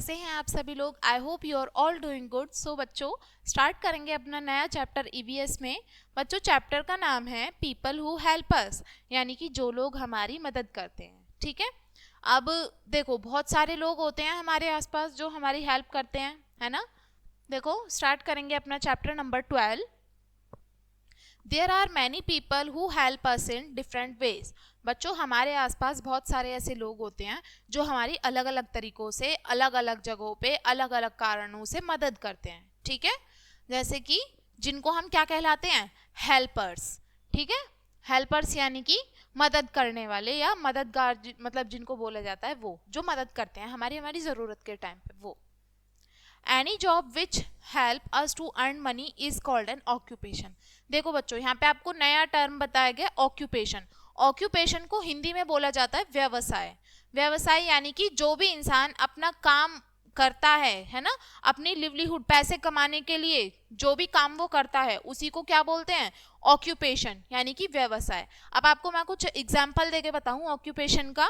कैसे हैं आप सभी लोग। I hope you are all doing good. So बच्चों, स्टार्ट करेंगे अपना नया चैप्टर ईवीएस में। बच्चों, चैप्टर का नाम है पीपल हु हेल्प अस, यानी कि जो लोग हमारी मदद करते हैं। ठीक है। अब देखो, बहुत सारे लोग होते हैं हमारे आसपास जो हमारी हेल्प करते हैं, है ना। देखो, स्टार्ट करेंगे अपना chapter number 12। There are many people who help us in different ways. बच्चों, हमारे आसपास बहुत सारे ऐसे लोग होते हैं जो हमारी अलग अलग तरीकों से, अलग अलग जगहों पे, अलग अलग कारणों से मदद करते हैं। ठीक है। जैसे कि जिनको हम क्या कहलाते हैं, हेल्पर्स। ठीक है। हेल्पर्स यानी कि मदद करने वाले या मददगार, मतलब जिनको बोला जाता है वो जो मदद करते हैं हमारी हमारी ज़रूरत के टाइम पे वो। Any job which help us to earn money is called an occupation. देखो बच्चों, यहाँ पे आपको नया टर्म बताया गया, ऑक्यूपेशन। ऑक्यूपेशन को हिंदी में बोला जाता है व्यवसाय। व्यवसाय यानी कि जो भी इंसान अपना काम करता है ना, अपनी लिवलीहुड, पैसे कमाने के लिए जो भी काम वो करता है उसी को क्या बोलते हैं, ऑक्यूपेशन, यानी कि व्यवसाय। अब आपको मैं कुछ एग्जाम्पल देके बताऊं ऑक्यूपेशन का।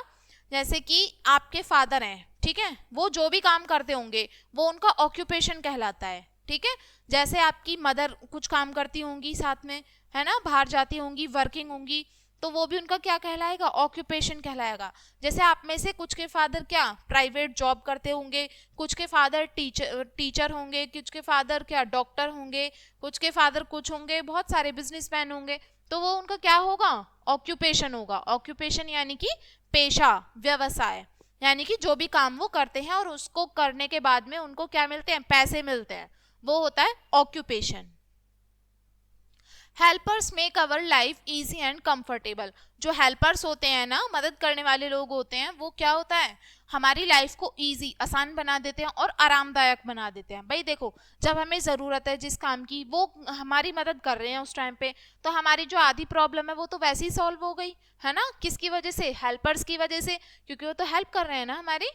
जैसे कि आपके फादर हैं, ठीक है, वो जो भी काम करते होंगे वो उनका ऑक्यूपेशन कहलाता है। ठीक है। जैसे आपकी मदर कुछ काम करती होंगी साथ में, है ना, बाहर जाती होंगी, वर्किंग होंगी, तो वो भी उनका क्या कहलाएगा, ऑक्यूपेशन कहलाएगा। जैसे आप में से कुछ के फादर क्या प्राइवेट जॉब करते होंगे, कुछ के फादर टीचर होंगे, कुछ के फादर क्या डॉक्टर होंगे, कुछ के फादर कुछ होंगे, बहुत सारे बिजनेसमैन होंगे, तो वो उनका क्या होगा, ऑक्यूपेशन होगा। ऑक्यूपेशन यानी कि पेशा, व्यवसाय, यानी कि जो भी काम वो करते हैं और उसको करने के बाद में उनको क्या मिलते हैं, पैसे मिलते हैं, वो होता है occupation. Helpers make our life easy and comfortable. जो हेल्पर्स होते हैं ना, मदद करने वाले लोग होते हैं, वो क्या होता है, हमारी लाइफ को इजी, आसान बना देते हैं और आरामदायक बना देते हैं। भाई देखो, जब हमें ज़रूरत है जिस काम की, वो हमारी मदद कर रहे हैं उस टाइम पे, तो हमारी जो आधी प्रॉब्लम है वो तो वैसे ही सॉल्व हो गई, है ना। किसकी वजह से, हेल्पर्स की वजह से, क्योंकि वो तो हेल्प कर रहे हैं ना हमारी।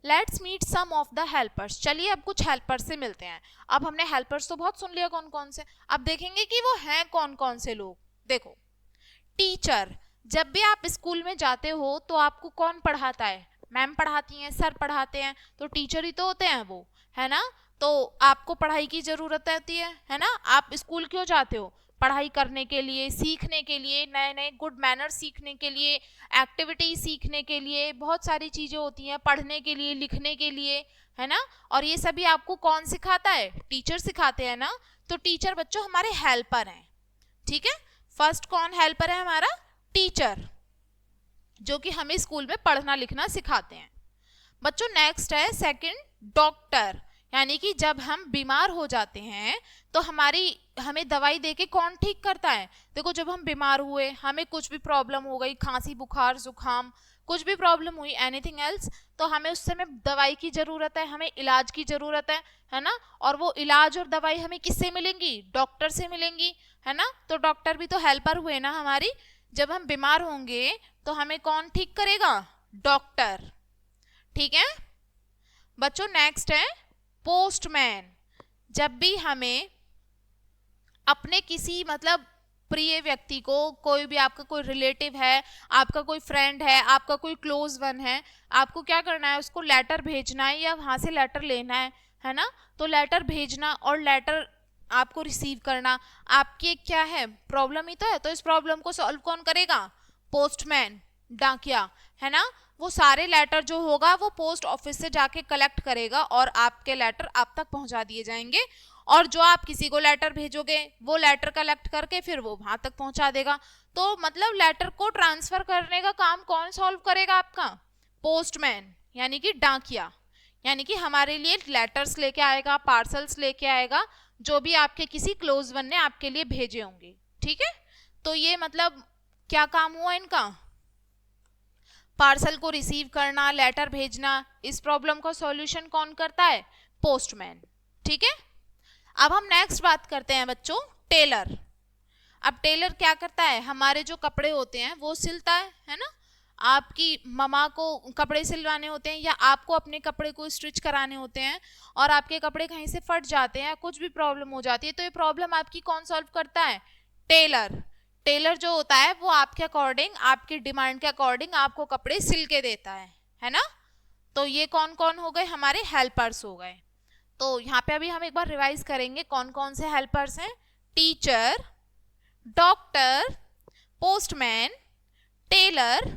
Let's meet some of the helpers. चलिए अब कुछ हेल्पर्स से मिलते हैं। अब हमने हेल्पर्स तो बहुत सुन लिया कौन कौन से, अब देखेंगे कि वो हैं कौन कौन से लोग। देखो, टीचर। जब भी आप स्कूल में जाते हो तो आपको कौन पढ़ाता है, मैम पढ़ाती हैं, सर पढ़ाते हैं, तो टीचर ही तो होते हैं वो, है ना। तो आपको पढ़ाई की जरूरत होती है ना। आप स्कूल क्यों जाते हो, पढ़ाई करने के लिए, सीखने के लिए, नए नए गुड मैनर सीखने के लिए, एक्टिविटी सीखने के लिए, बहुत सारी चीजें होती हैं, पढ़ने के लिए, लिखने के लिए, है ना। और ये सभी आपको कौन सिखाता है, टीचर सिखाते हैं ना। तो टीचर बच्चों हमारे हेल्पर हैं। ठीक है। फर्स्ट कौन हेल्पर है हमारा, टीचर, जो कि हमें स्कूल में पढ़ना लिखना सिखाते हैं। बच्चों नेक्स्ट है सेकंड, डॉक्टर, यानी कि जब हम बीमार हो जाते हैं तो हमें दवाई देके कौन ठीक करता है। देखो, जब हम बीमार हुए, हमें कुछ भी प्रॉब्लम हो गई, खांसी बुखार जुकाम, कुछ भी प्रॉब्लम हुई, एनीथिंग एल्स, तो हमें उस समय दवाई की जरूरत है, हमें इलाज की जरूरत है ना। और वो इलाज और दवाई हमें किससे मिलेंगी, डॉक्टर से मिलेंगी, है ना। तो डॉक्टर भी तो हेल्पर हुए ना हमारी। जब हम बीमार होंगे तो हमें कौन ठीक करेगा, डॉक्टर। ठीक है। बच्चों नेक्स्ट है पोस्टमैन। जब भी हमें अपने किसी मतलब प्रिय व्यक्ति को, कोई भी आपका कोई रिलेटिव है, आपका कोई फ्रेंड है, आपका कोई क्लोज वन है, आपको क्या करना है, उसको लेटर भेजना है या वहां से लेटर लेना है ना। तो लेटर भेजना और लेटर आपको रिसीव करना, आपकी क्या है, प्रॉब्लम ही तो है, तो इस प्रॉब्लम को सॉल्व कौन करेगा, पोस्टमैन, डाकिया, है ना। वो सारे लेटर जो होगा वो पोस्ट ऑफिस से जाके कलेक्ट करेगा और आपके लेटर आप तक पहुंचा दिए जाएंगे। और जो आप किसी को लेटर भेजोगे वो लेटर कलेक्ट करके फिर वो वहां तक पहुंचा देगा। तो मतलब लेटर को ट्रांसफर करने का काम कौन सॉल्व करेगा आपका, पोस्टमैन, यानी कि डाकिया, यानी कि हमारे लिए लेटर्स लेके आएगा, पार्सल्स लेके आएगा, जो भी आपके किसी क्लोज वन ने आपके लिए भेजे होंगे। ठीक है। तो ये मतलब क्या काम हुआ इनका, पार्सल को रिसीव करना, लेटर भेजना। इस प्रॉब्लम का सॉल्यूशन कौन करता है, पोस्टमैन। ठीक है। अब हम नेक्स्ट बात करते हैं बच्चों, टेलर। अब टेलर क्या करता है, हमारे जो कपड़े होते हैं वो सिलता है ना। आपकी ममा को कपड़े सिलवाने होते हैं या आपको अपने कपड़े को स्टिच कराने होते हैं और आपके कपड़े कहीं से फट जाते हैं, कुछ भी प्रॉब्लम हो जाती है, तो ये प्रॉब्लम आपकी कौन सॉल्व करता है, टेलर। टेलर जो होता है वो आपके अकॉर्डिंग, आपकी डिमांड के अकॉर्डिंग आपको कपड़े सिल के देता है ना। तो ये कौन कौन हो गए, हमारे हेल्पर्स हो गए। तो यहाँ पे अभी हम एक बार रिवाइज करेंगे कौन कौन से हेल्पर्स हैं। Teacher, doctor, postman, tailor.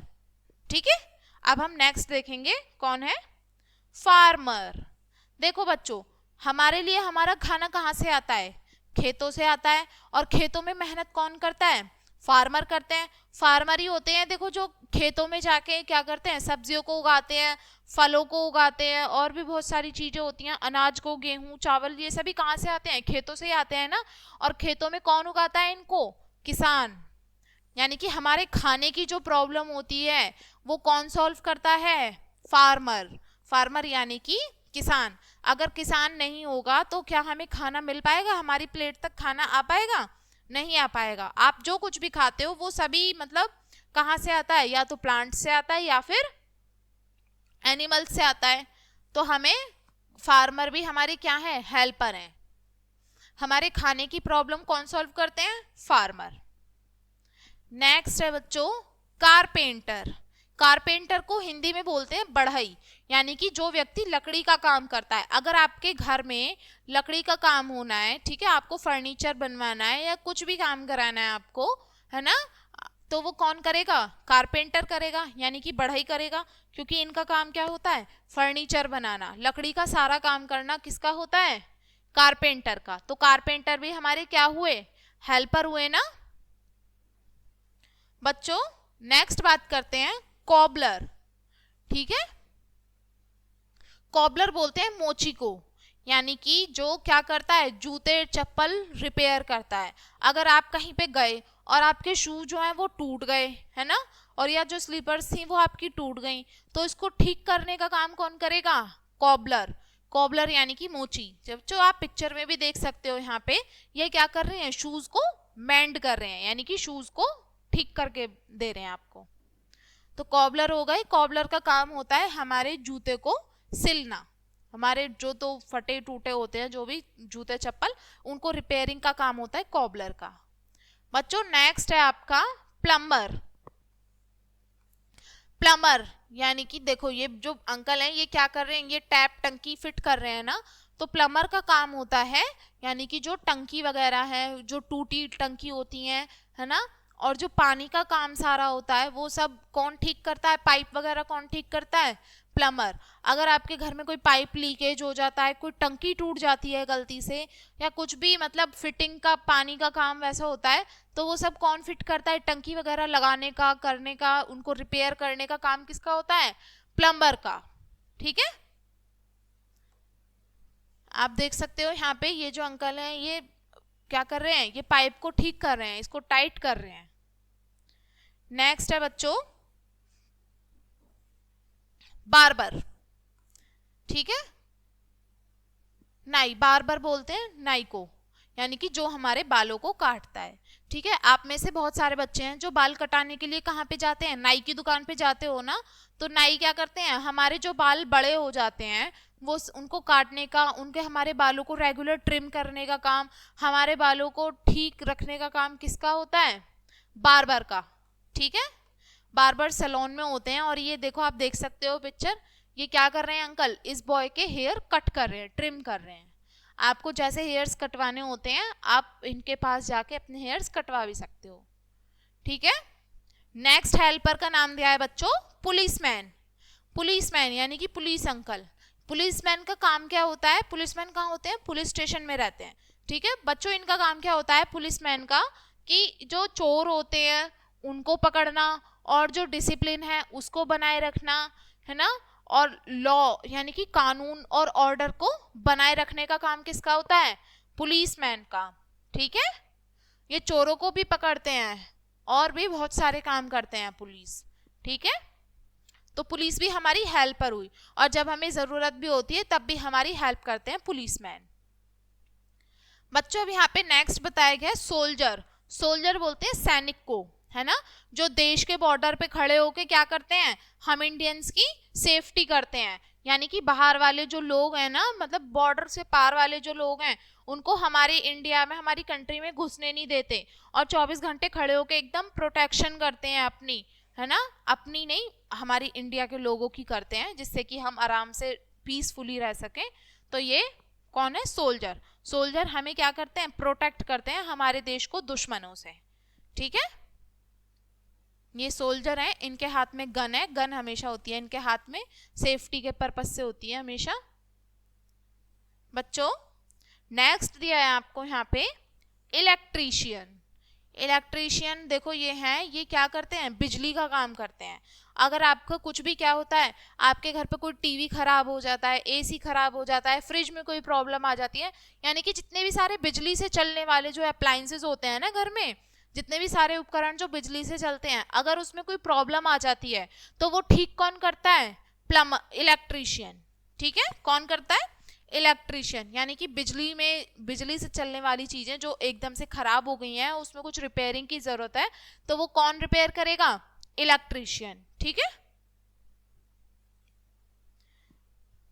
ठीक है, अब हम नेक्स्ट देखेंगे कौन है, फार्मर। देखो बच्चों, हमारे लिए हमारा खाना कहाँ से आता है, खेतों से आता है। और खेतों में मेहनत कौन करता है, फार्मर करते हैं। फार्मर ही होते हैं देखो जो खेतों में जाके क्या करते हैं, सब्जियों को उगाते हैं, फलों को उगाते हैं, और भी बहुत सारी चीजें होती हैं, अनाज को, गेहूं, चावल, ये सभी कहाँ से आते हैं, खेतों से ही आते हैं ना। और खेतों में कौन उगाता है इनको, किसान। यानी कि हमारे खाने की जो प्रॉब्लम होती है वो कौन सॉल्व करता है, फार्मर। फार्मर यानी कि किसान। अगर किसान नहीं होगा तो क्या हमें खाना मिल पाएगा, हमारी प्लेट तक खाना आ पाएगा, नहीं आ पाएगा। आप जो कुछ भी खाते हो वो सभी मतलब कहाँ से आता है, या तो प्लांट से आता है या फिर एनिमल से आता है। तो हमें फार्मर भी हमारे क्या है, हेल्पर हैं। हमारे खाने की प्रॉब्लम कौन सॉल्व करते हैं, फार्मर। नेक्स्ट है बच्चों, कारपेंटर। कारपेंटर को हिंदी में बोलते हैं बढ़ई, यानी कि जो व्यक्ति लकड़ी का काम करता है। अगर आपके घर में लकड़ी का काम होना है, ठीक है, आपको फर्नीचर बनवाना है या कुछ भी काम कराना है आपको, है ना, तो वो कौन करेगा, कारपेंटर करेगा, यानी कि बढ़ई करेगा। क्योंकि इनका काम क्या होता है, फर्नीचर बनाना, लकड़ी का सारा काम करना किसका होता है, कारपेंटर का। तो कारपेंटर भी हमारे क्या हुए, हेल्पर हुए ना बच्चों। नेक्स्ट बात करते हैं कॉबलर। ठीक है, कॉबलर बोलते हैं मोची को, यानी कि जो क्या करता है, जूते चप्पल रिपेयर करता है। अगर आप कहीं पे गए और आपके शू जो हैं वो टूट गए, है ना, और या जो स्लीपर्स थी वो आपकी टूट गई, तो इसको ठीक करने का काम कौन करेगा, कॉबलर। कॉबलर यानी कि मोची। जब जो आप पिक्चर में भी देख सकते हो यहाँ पे, ये क्या कर रहे हैं, शूज को मेंड कर रहे हैं, यानी कि शूज को ठीक करके दे रहे हैं आपको। तो कॉबलर हो गए। कॉबलर का काम होता है हमारे जूते को सिलना, हमारे जो तो फटे टूटे होते हैं जो भी जूते चप्पल, उनको रिपेयरिंग का काम होता है कॉबलर का। बच्चों नेक्स्ट है आपका प्लम्बर। प्लम्बर यानी कि देखो ये जो अंकल हैं ये क्या कर रहे हैं, ये टैप टंकी फिट कर रहे हैं ना। तो प्लम्बर का काम होता है, यानी कि जो टंकी वगैरह है, जो टूटी टंकी होती है ना, और जो पानी का काम सारा होता है वो सब कौन ठीक करता है, पाइप वगैरह कौन ठीक करता है, प्लम्बर। अगर आपके घर में कोई पाइप लीकेज हो जाता है, कोई टंकी टूट जाती है गलती से, या कुछ भी मतलब फिटिंग का पानी का काम वैसा होता है, तो वो सब कौन फिट करता है, टंकी वगैरह लगाने का, करने का, उनको रिपेयर करने का काम किसका होता है, प्लम्बर का। ठीक है, आप देख सकते हो यहाँ पे ये जो अंकल हैं ये क्या कर रहे हैं, ये पाइप को ठीक कर रहे हैं, इसको टाइट कर रहे हैं। नेक्स्ट है बच्चों बार्बर। ठीक है, नाई, बार्बर बोलते हैं नाई को, यानी कि जो हमारे बालों को काटता है। ठीक है, आप में से बहुत सारे बच्चे हैं जो बाल कटाने के लिए कहाँ पे जाते हैं, नाई की दुकान पे जाते हो ना। तो नाई क्या करते हैं, हमारे जो बाल बड़े हो जाते हैं वो उनको काटने का, उनके हमारे बालों को रेगुलर ट्रिम करने का काम, हमारे बालों को ठीक रखने का काम किसका होता है, बार्बर का। ठीक है, बार्बर सैलून में होते हैं। और ये देखो आप देख सकते हो पिक्चर, ये क्या कर रहे हैं अंकल, इस बॉय के हेयर कट कर रहे हैं, ट्रिम कर रहे हैं। आपको जैसे हेयर्स कटवाने होते हैं आप इनके पास जाके अपने हेयर्स कटवा भी सकते हो। ठीक है, नेक्स्ट हेल्पर का नाम दिया है बच्चों पुलिसमैन। पुलिसमैन यानी कि पुलिस अंकल। पुलिसमैन का काम क्या होता है, पुलिसमैन कहाँ होते हैं, पुलिस स्टेशन में रहते हैं। ठीक है बच्चों, इनका काम क्या होता है पुलिसमैन का, कि जो चोर होते हैं उनको पकड़ना, और जो डिसिप्लिन है उसको बनाए रखना, है ना, और लॉ यानी कि कानून और ऑर्डर को बनाए रखने का काम किसका होता है, पुलिसमैन का। ठीक है, ये चोरों को भी पकड़ते हैं और भी बहुत सारे काम करते हैं पुलिस। ठीक है, तो पुलिस भी हमारी हेल्पर हुई, और जब हमें जरूरत भी होती है तब भी हमारी हेल्प करते हैं पुलिसमैन। बच्चों अब यहाँ पे नेक्स्ट बताया गया सोल्जर। सोल्जर बोलते हैं सैनिक को, है ना, जो देश के बॉर्डर पे खड़े होके क्या करते हैं, हम इंडियंस की सेफ्टी करते हैं। यानी कि बाहर वाले जो लोग हैं ना, मतलब बॉर्डर से पार वाले जो लोग हैं, उनको हमारे इंडिया में, हमारी कंट्री में घुसने नहीं देते, और 24 घंटे खड़े होके एकदम प्रोटेक्शन करते हैं अपनी, है ना, अपनी नहीं हमारी इंडिया के लोगों की करते हैं, जिससे कि हम आराम से पीसफुली रह सकें। तो ये कौन है? सोल्जर। सोल्जर हमें क्या करते हैं? प्रोटेक्ट करते हैं हमारे देश को दुश्मनों से। ठीक है, ये सोल्जर हैं, इनके हाथ में गन है, गन हमेशा होती है इनके हाथ में, सेफ्टी के पर्पज से होती है हमेशा। बच्चों नेक्स्ट दिया है आपको यहाँ पे इलेक्ट्रीशियन। इलेक्ट्रीशियन देखो ये हैं, ये क्या करते हैं? बिजली का काम करते हैं। अगर आपका कुछ भी क्या होता है, आपके घर पे कोई टीवी खराब हो जाता है, एसी खराब हो जाता है, फ्रिज में कोई प्रॉब्लम आ जाती है, यानी कि जितने भी सारे बिजली से चलने वाले जो अप्लायंसेस होते हैं ना घर में, जितने भी सारे उपकरण जो बिजली से चलते हैं, अगर उसमें कोई प्रॉब्लम आ जाती है तो वो ठीक कौन करता है? Plumber, electrician. ठीक है, कौन करता है? इलेक्ट्रीशियन। यानी कि बिजली से चलने वाली चीजें जो एकदम से खराब हो गई हैं, उसमें कुछ रिपेयरिंग की जरूरत है, तो वो कौन रिपेयर करेगा? इलेक्ट्रीशियन। ठीक है,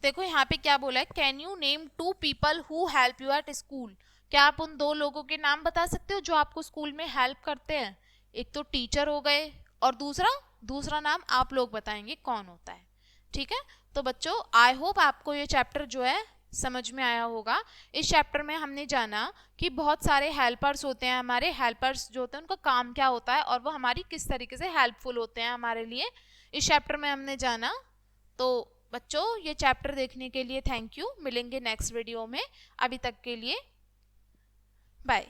देखो यहाँ पे क्या बोला है, can you name 2 people who help you at school. क्या आप उन 2 लोगों के नाम बता सकते हो जो आपको स्कूल में हेल्प करते हैं? एक तो टीचर हो गए, और दूसरा नाम आप लोग बताएंगे कौन होता है। ठीक है, तो बच्चों आई होप आपको ये चैप्टर जो है समझ में आया होगा। इस चैप्टर में हमने जाना कि बहुत सारे हेल्पर्स होते हैं, हमारे हेल्पर्स जो होते हैं उनका काम क्या होता है, और वो हमारी किस तरीके से हेल्पफुल होते हैं हमारे लिए, इस चैप्टर में हमने जाना। तो बच्चों ये चैप्टर देखने के लिए थैंक यू, मिलेंगे नेक्स्ट वीडियो में, अभी तक के लिए बाय।